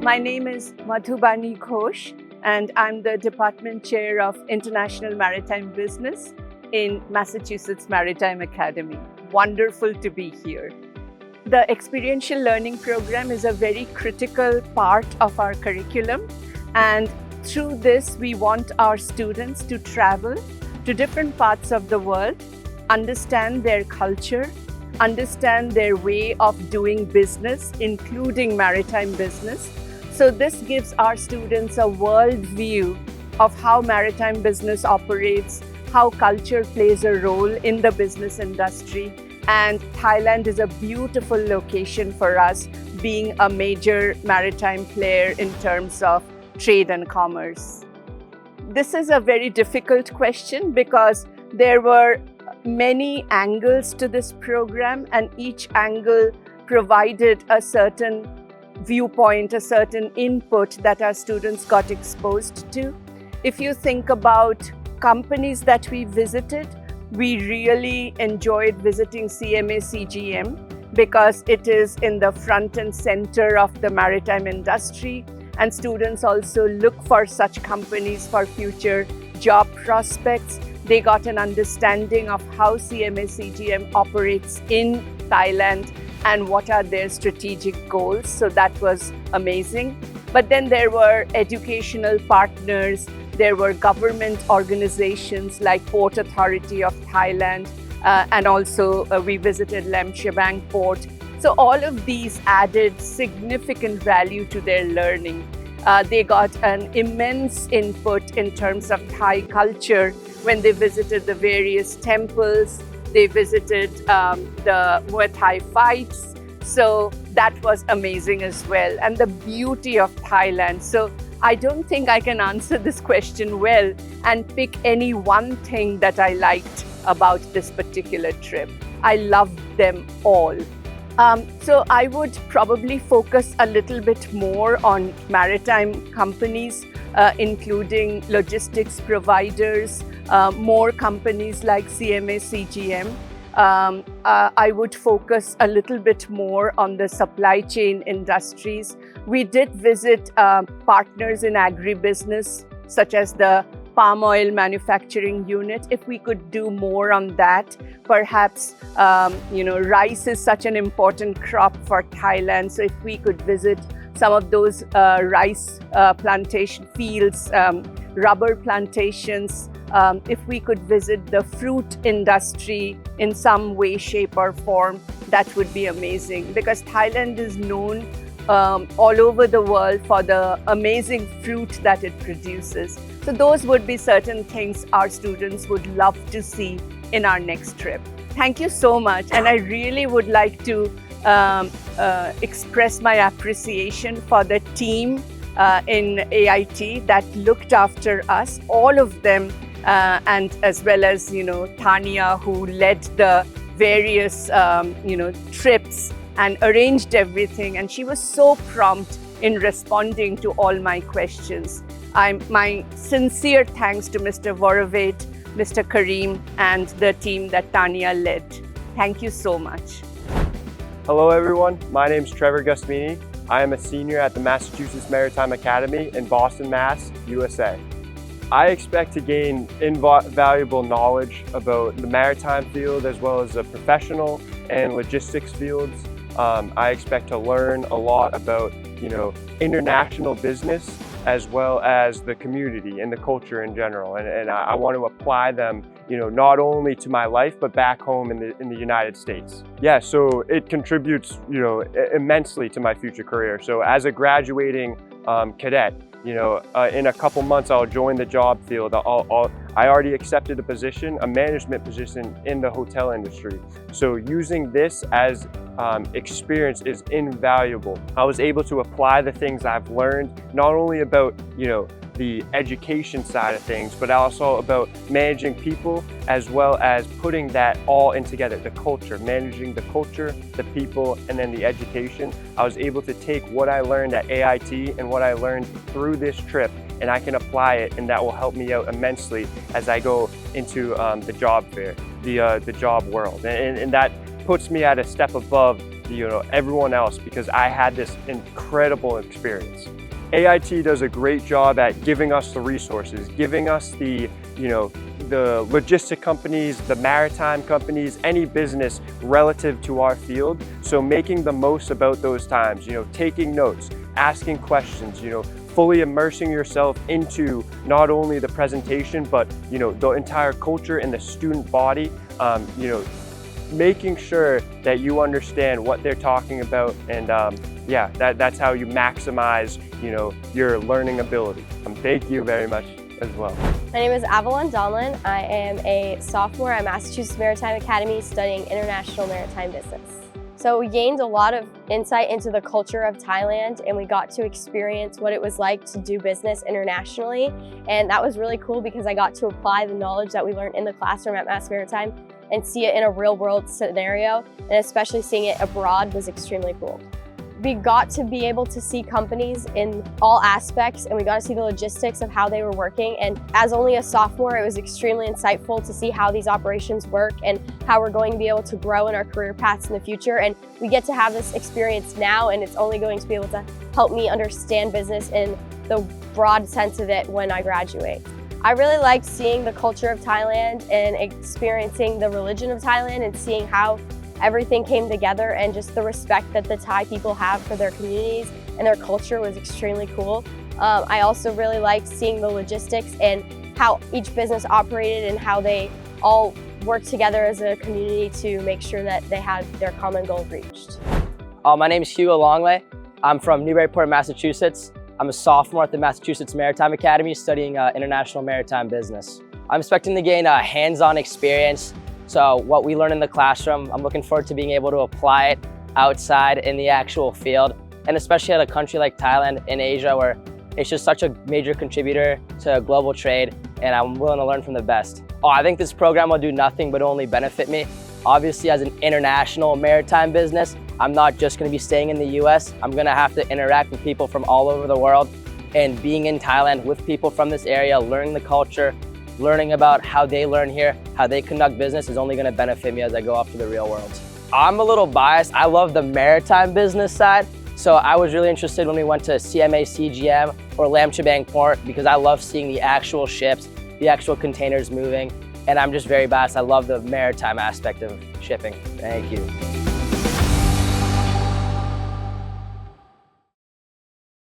My name is Madhubani Ghosh, and I'm the Department Chair of International Maritime Business in Massachusetts Maritime Academy. Wonderful to be here. The experiential learning program is a very critical part of our curriculum, and through this, we want our students to travel to different parts of the world, understand their culture, understand their way of doing business, including maritime business. So this gives our students a world view of how maritime business operates, how culture plays a role in the business industry. And Thailand is a beautiful location for us, being a major maritime player in terms of trade and commerce. This is a very difficult question because there were many angles to this program, and each angle provided a certain viewpoint, a certain input that our students got exposed to. If you think about companies that we visited, we really enjoyed visiting CMA CGM because it is in the front and center of the maritime industry, and students also look for such companies for future job prospects. They got an understanding of how CMA CGM operates in Thailand and what are their strategic goals. So that was amazing. But then there were educational partners, there were government organizations like Port Authority of Thailand, and also we visited Lem Chabang Port. So all of these added significant value to their learning. They got an immense input in terms of Thai culture when they visited the various temples. They visited the Muay Thai fights. So that was amazing as well. And the beauty of Thailand. So I don't think I can answer this question well and pick any one thing that I liked about this particular trip. I loved them all. So I would probably focus a little bit more on maritime companies, including logistics providers, more companies like CMA CGM. I would focus a little bit more on the supply chain industries. We did visit partners in agribusiness, such as the palm oil manufacturing unit. If we could do more on that, perhaps, rice is such an important crop for Thailand. So if we could visit some of those rice plantation fields, rubber plantations, if we could visit the fruit industry in some way, shape or form, that would be amazing, because Thailand is known all over the world for the amazing fruit that it produces. So those would be certain things our students would love to see in our next trip. Thank you so much. And I really would like to express my appreciation for the team in AIT that looked after us, all of them, and as well as, Tanya, who led the various, trips and arranged everything. And she was so prompt in responding to all my questions. My sincere thanks to Mr. Vorovate, Mr. Kareem, and the team that Tanya led. Thank you so much. Hello everyone, my name is Trevor Gusmini. I am a senior at the Massachusetts Maritime Academy in Boston, Mass, USA. I expect to gain invaluable knowledge about the maritime field as well as the professional and logistics fields. I expect to learn a lot about, international business as well as the community and the culture in general. And I want to apply them, not only to my life, but back home in the United States. Yeah, so it contributes, immensely to my future career. So as a graduating cadet, in a couple months, I'll join the job field. I already accepted a management position in the hotel industry. So using this as experience is invaluable. I was able to apply the things I've learned, not only about, the education side of things, but also about managing people, as well as putting that all in together, the culture, managing the culture, the people, and then the education. I was able to take what I learned at AIT and what I learned through this trip, and I can apply it, and that will help me out immensely as I go into the job fair, the job world. And that puts me at a step above, everyone else, because I had this incredible experience. AIT does a great job at giving us the resources, giving us the logistic companies, the maritime companies, any business relative to our field. So making the most about those times, taking notes, asking questions, fully immersing yourself into not only the presentation, but the entire culture and the student body, making sure that you understand what they're talking about, and yeah, that's how you maximize your learning ability. Thank you very much as well. My name is Avalon Donlan. I am a sophomore at Massachusetts Maritime Academy studying International Maritime Business. So we gained a lot of insight into the culture of Thailand, and we got to experience what it was like to do business internationally. And that was really cool because I got to apply the knowledge that we learned in the classroom at Mass Maritime and see it in a real world scenario, and especially seeing it abroad was extremely cool. We got to be able to see companies in all aspects, and we got to see the logistics of how they were working. And as only a sophomore, it was extremely insightful to see how these operations work and how we're going to be able to grow in our career paths in the future. And we get to have this experience now, and it's only going to be able to help me understand business in the broad sense of it when I graduate. I really liked seeing the culture of Thailand and experiencing the religion of Thailand and seeing how everything came together, and just the respect that the Thai people have for their communities and their culture was extremely cool. I also really liked seeing the logistics and how each business operated and how they all worked together as a community to make sure that they had their common goal reached. My name is Hugo Longley. I'm from Newburyport, Massachusetts. I'm a sophomore at the Massachusetts Maritime Academy studying International Maritime Business. I'm expecting to gain a hands-on experience. So what we learn in the classroom, I'm looking forward to being able to apply it outside in the actual field, and especially at a country like Thailand in Asia, where it's just such a major contributor to global trade, and I'm willing to learn from the best. I think this program will do nothing but only benefit me. Obviously, as an international maritime business, I'm not just going to be staying in the US. I'm going to have to interact with people from all over the world, and being in Thailand with people from this area, learning the culture, learning about how they learn here, how they conduct business is only going to benefit me as I go off to the real world. I'm a little biased. I love the maritime business side. So I was really interested when we went to CMA CGM or Lam Chabang Port, because I love seeing the actual ships, the actual containers moving. And I'm just very biased. I love the maritime aspect of shipping. Thank you.